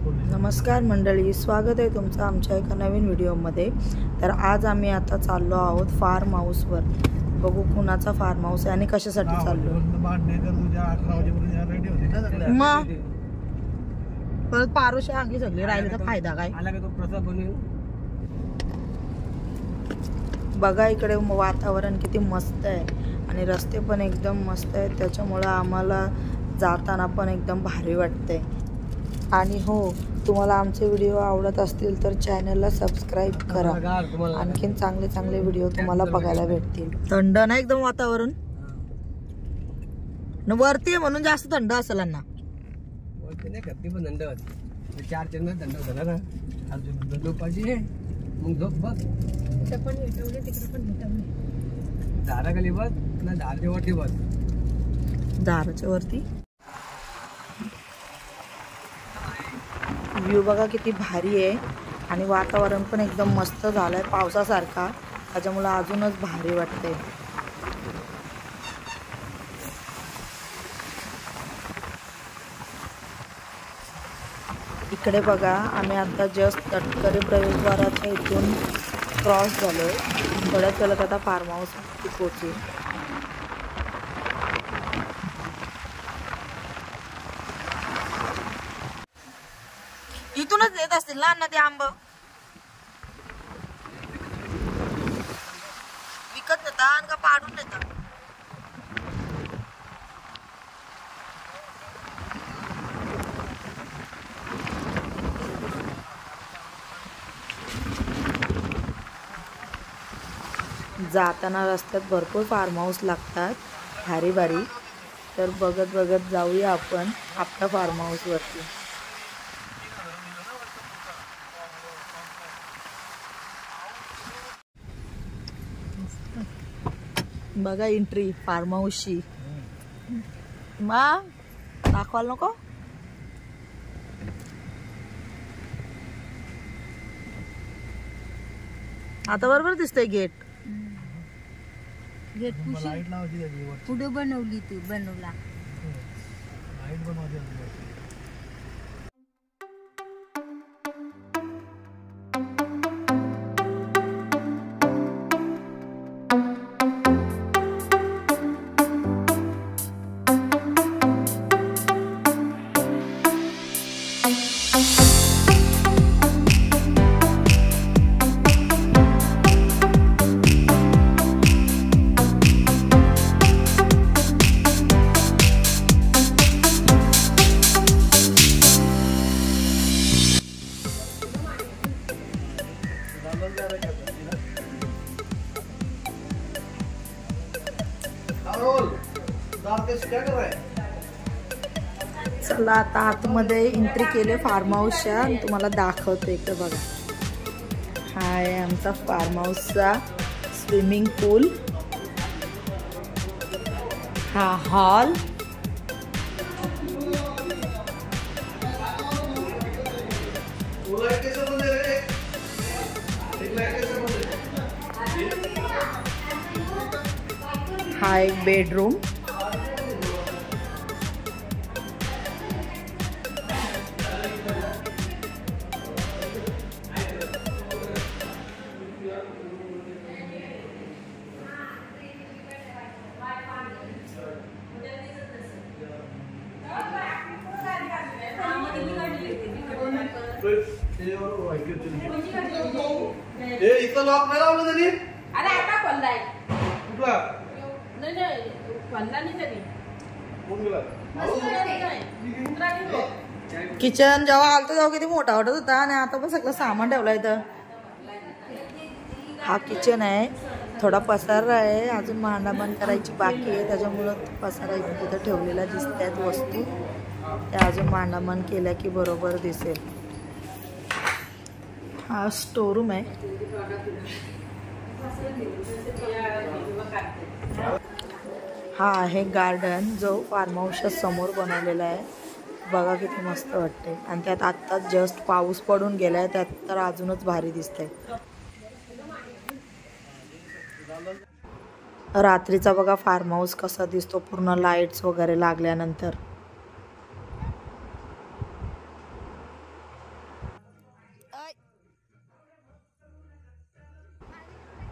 नमस्कार मंडळी, स्वागत आहे तुमचं आमच्या एका नवीन व्हिडिओमध्ये। तर आज आम्ही आता चाललो आहोत फार्म हाऊसवर। बघू कुणाचा फार्म हाऊस आहे आणि कशासाठी चाललो। मग परत पारोशा अंगी सगळे राहिले तर फायदा काय। बघा इकडे वातावरण किती मस्त आहे आणि रस्ते पण एकदम मस्त आहेत, त्याच्यामुळे आम्हाला जाताना पण एकदम भारी वाटते। आणि हो, तुम्हाला आमचे व्हिडिओ आवडत असतील तर चॅनलला सबस्क्राईब करा, आणखीन चांगले चांगले व्हिडिओ तुम्हाला बघायला भेटतील। थंड ना एकदम वातावरण, वरती आहे म्हणून जास्त थंड असेल ना। वरती नाही करती पण थंड होती, 4 चरण थंड होतं ना। अजून झोपायची मग झोप बघ, तिकडे पण भेटवले दाराखाली बघ ना, दाराच्या वरती बघ, दाराच्या वरती व्ह्यू बघा किती भारी आहे आणि वातावरण पण एकदम मस्त झालंय पावसासारखा, त्याच्यामुळे अजूनच भारी वाटते। इकडे बघा, आम्ही आता जस्ट तटकरे प्रवेशद्वाराच्या इथून क्रॉस झालोय, थोड्याच वेळात आता फार्म हाऊस पोहोचू। इथूनच देत असतील ना अण्णा ते आंब, विकत नेतात का पाडून नेतात। जाताना रस्त्यात भरपूर फार्म हाऊस लागतात भारी भारी, तर बघत बघत जाऊया आपण आपल्या फार्म हाऊस वरती। बघा एंट्री फार्म हाऊसची, मग दाखवायला नको। आता बरोबर दिसतंय गेट, गेट पुढे बनवली तू, बनवला लाईट बनवली। चला आता आतमध्ये एंट्री केले फार्म हाऊसच्या, तुम्हाला दाखवते इकडे बघा। हा आहे आमचा फार्म हाऊसचा स्विमिंग पूल, हा हॉल, हा एक बेडरूम, इथं लॉक नाही लावलं त्यांनी। अरे आता खोललाय कुठला? नाही नाही खोलला नाही त्यांनी। किचन जेव्हा आलतो तेव्हा किती मोठा वाटत होता आणि आता पण सगळं सामान ठेवलंय इथं। हा किचन आहे, थोडा पसारा आहे, अजून मांडामांड करायची बाकी आहे, त्याच्यामुळं पसारा इथं ठेवलेला दिसतात वस्तू, त्या अजून मांडामांड केल्या की बरोबर दिसेल। हा स्टोरूम आहे, हा आहे गार्डन जो फार्म हाऊसच्या समोर बनवलेला आहे। बघा किती मस्त वाटते आणि त्यात आत्ता जस्ट पाऊस पडून गेलाय, त्यात तर अजूनच भारी दिसतंय। रात्रीचा बघा फार्म हाऊस कसा दिसतो, पूर्ण लाईट्स वगैरे लागल्यानंतर।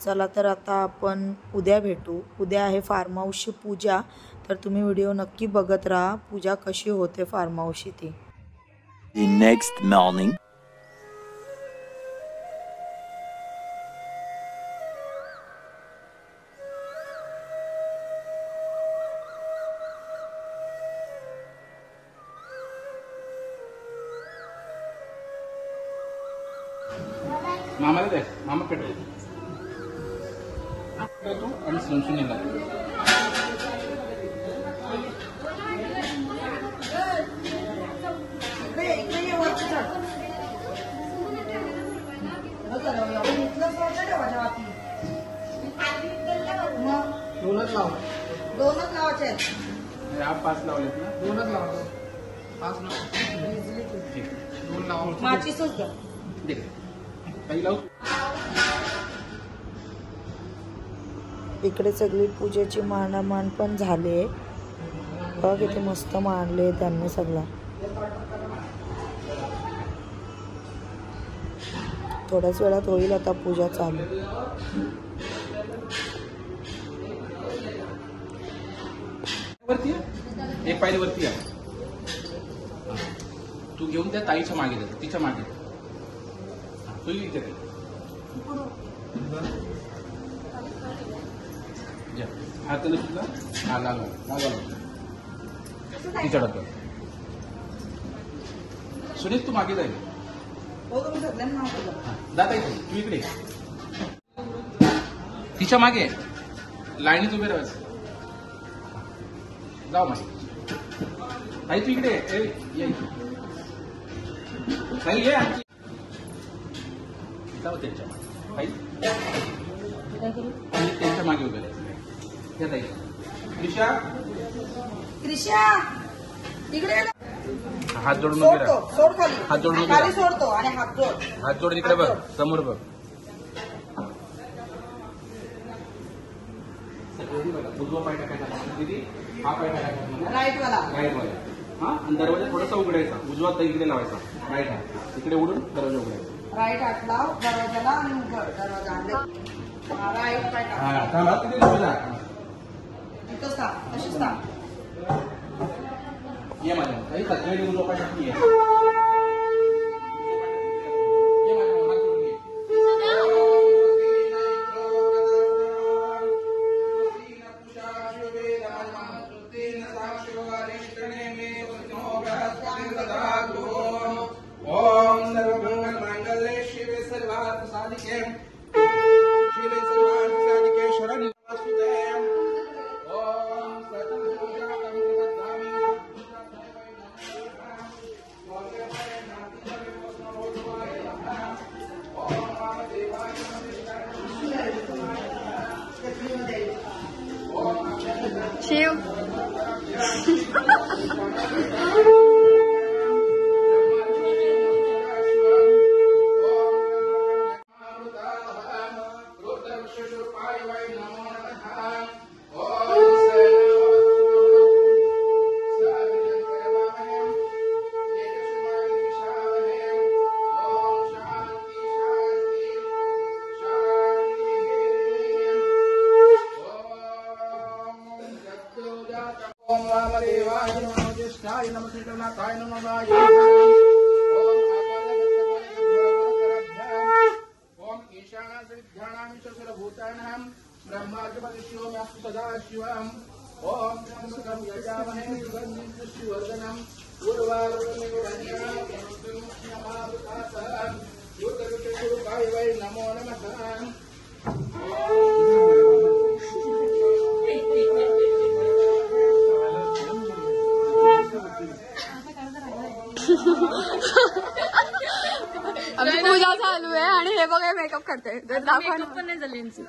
चला तर आता आपण उद्या भेटू. उद्या आहे फार्म हाऊसची पूजा, तर तुम्ही व्हिडिओ नक्की बघत राहा पूजा कशी होते फार्म हाऊसची ती. The next morning. मामाला दे, मामा पेटव तू आणि सुनसुनीला. दोनच लाव. दोनच लावायचे. या 5 लावलेत ना. दोनच लावतो. 5 लाव. ठीक. 2 लाव. माचीसच द्या. दे काही लावू. इकडे सगळी पूजेची मानामान पण झाले. बघ किती मस्त मांडले त्यांनी सगळा. थोड्याच वेळात होईल आता पूजा चालू. वरती एक पायरी वरती आहे. तू घेऊन त्या ताईच्या मागे जा, तिच्या मागे तू इथे दे. हात तुला हा लागला तिच्या डब्यात. सुनील तू मागे जाईल. जाता इथे तू इकडे तिच्या मागे लाईनीत उभे राहायचं. जाऊ मागे. ताई तू इकडे ये. ताई ये जाऊ त्यांच्या मागे. ताई त्यांच्या मागे उभे राहायचं. घ्या ताई. क्रिशा इकडे हात जोडून उभे राहा. सोड खाली. हात जोडून उभे राहा. सोडतो आणि हात जोड. हात जोड तिकडे बघ समोर बघ. उजवा पाय टाकायचा दीदी. हा पाय टाकायचा राईट वाला. राईट वाला. हा आणि दरवाजा थोडासा उघडायचा. उजवा तर इकडे लावायचा. राईट हात इकडे उडून दरवाजा उघडायचा. राईट हात लाव दरवाजाला आणि उघड दरवाजा. राईट पाय टाक. हा थांबा तिथे दरवाजा. इथंच थांब. तशीच थांब. ये माझ्या काही सगळे उजवा पाय टाकून ये. ओम सर्वमंगल मांगल्ये शिवे सर्वार्थ साधिके शिवे सर्वार्थ साधिके शरण्ये नमस्ते. ओम सततम वदामि. शिव ओम वामदेवाय नमो ज्येष्ठाय नमो श्रीनाथाय नमो वाय. ओम ईशानासिद्ध्यानामीश्वरभूतानां ब्रह्मार्जपतिशिवमस्तु सदा शिवम्. ओम त्र्यंबकं यजामहे सुगन्धिं पुष्टिवर्धनं उर्वारुकमिव वै नमो नमः. आमची पूजा चालू आहे आणि हे बघा मेकअप करते. दाखवा पण नाही झाली यांची.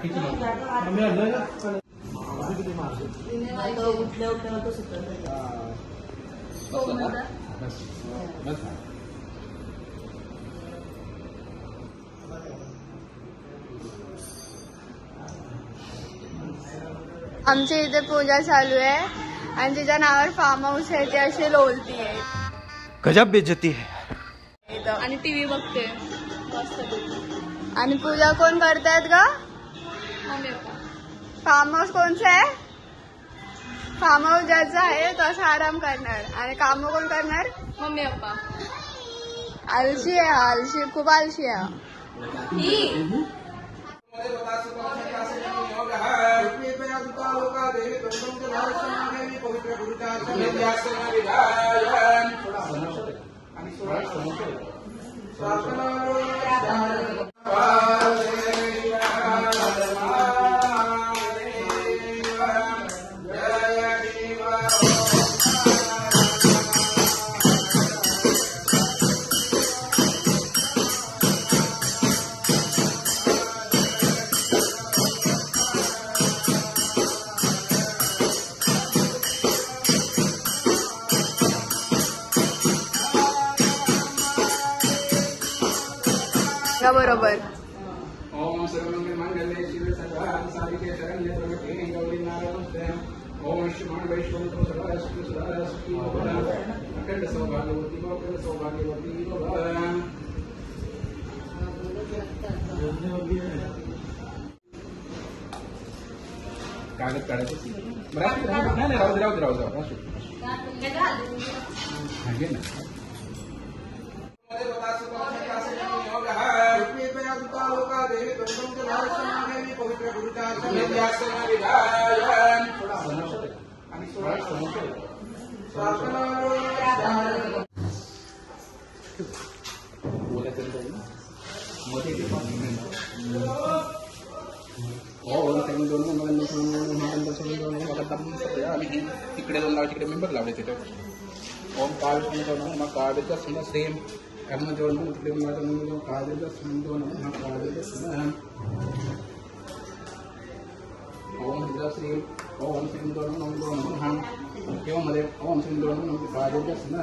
किती उठल्या उठल्या तो सुद्धा बस आमच्या इथे पूजा चालू आहे आणि तिच्या नावावर फार्म हाऊस आहे, ते अशी लोलती आहे. गजब बेइज्जती है. आणि टीव्ही बघते. आणि पूजा कोण करतायत ग? फार्म हाऊस कोणचं आहे? फार्म हाऊस ज्याचा आहे तो असा आराम करणार आणि काम कोण करणार? Mummy papa. आलशी आहे, आलशी खूप आलशी आहे. बरोबर. ओम सर्वमंगल मंगले शिवे सर्वार्थ साधिके शरण्ये त्र्यंबके गौरी नारायणस्ते. ओम श्रीमान वैष्णव सदा सुखी भव. अखंड सौभाग्यवती भव. अखंड सौभाग्यवती भव. कागद काढायचं नाही राहू दे ना. तिकडे दोन लाव, तिकडे मेंबर लावले तिथे. ओम काळ काळेचा सुना सेम कर्मजोन तिकडे काळेचा सुंदर काळेचा. ओम श्री ओम सिंधोन किंवा मध्ये ओम सिंधोन काळेचा सुना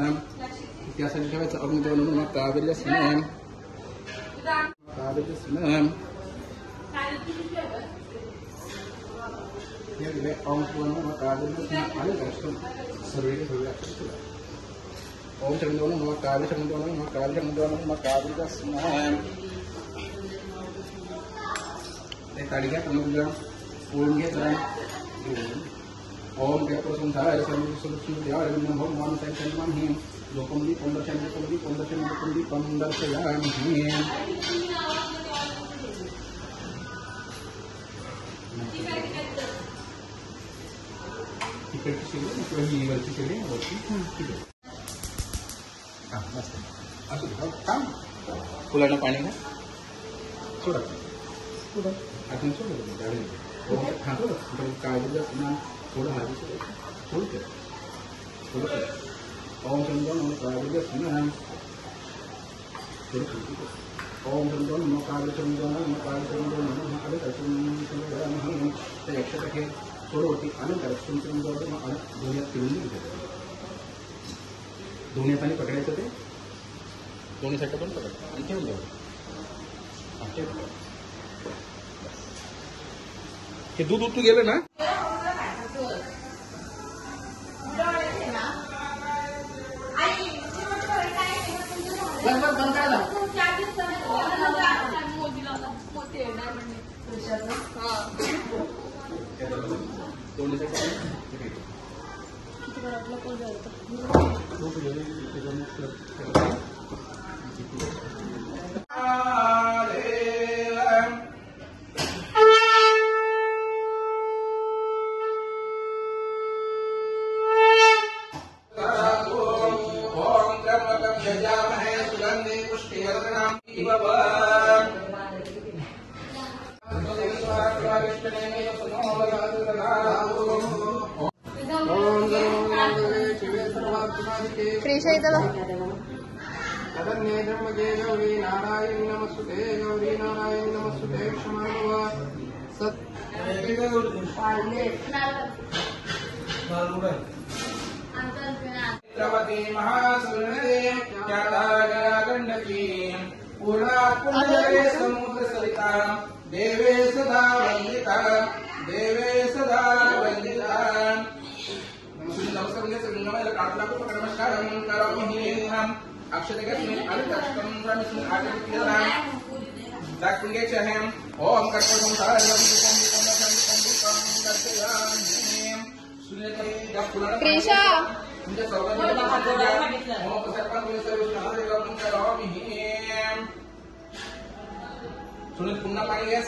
त्यासाठी ठेवायचं. अग्निजोन कावेरीचा सुना कावेरीचा सुना. ओम शिवन कावेरीचा आणि सर्वे ओम शरणोन नमः काव्य शरणोन नमः काव्य शरणोन नमः काव्य स्मरण. ते ताडी घ्या तुम्ही ओम घ्या. ओम त्या प्रसंसार सर्वसुलक्ष्मी देवा रवींद्र भव मान संकल्पम ही लोकमली पंदरशन पंदरशयामी. तिकडची शिले ही वरची शिले वरची ठीक आहे. असू दे काम. फुलांना पाणी घ्या. सोडा आपण सोडलं काळजीला थोडं हळदी थोडं थोडं ओम समजावून मग काळजीला स्नान थोडं ओम समजावून मग काळजी समजावून मग काळजी समजावून मग आलं तर 100 टक्के थोडं होती आनंद करायचं. तुमचं समजावं मग दोन्यात फिरून घ्यायचं. दोन्ही हाताने पकडायचं. ते दोन्ही साईड पण पकडायचं आणि ठेवून द्यावं. हे दूध उतू गेलं ना. दोन्ही साईड क्रिशा इथं शरण्ये त्र्यंबके गौरी नारायणी नमस्तुते. गौरी नारायणी नमस्तुते. क्षमा चित्रपती महासुरनदे ख्यातागणकी पूर्णा पुण्यजले समुद्र सरिता देवे सदा वंदिता देवे सदा वंदिता नमस्कारं करोमि अक्षतगस्मिन् अर्थकं रमिस्मिन् आगमित्यं दाकुङ्गेचहं ओम कर्पूरसंसारं प्रिशा सुनील पुन्हा पाणी घ्या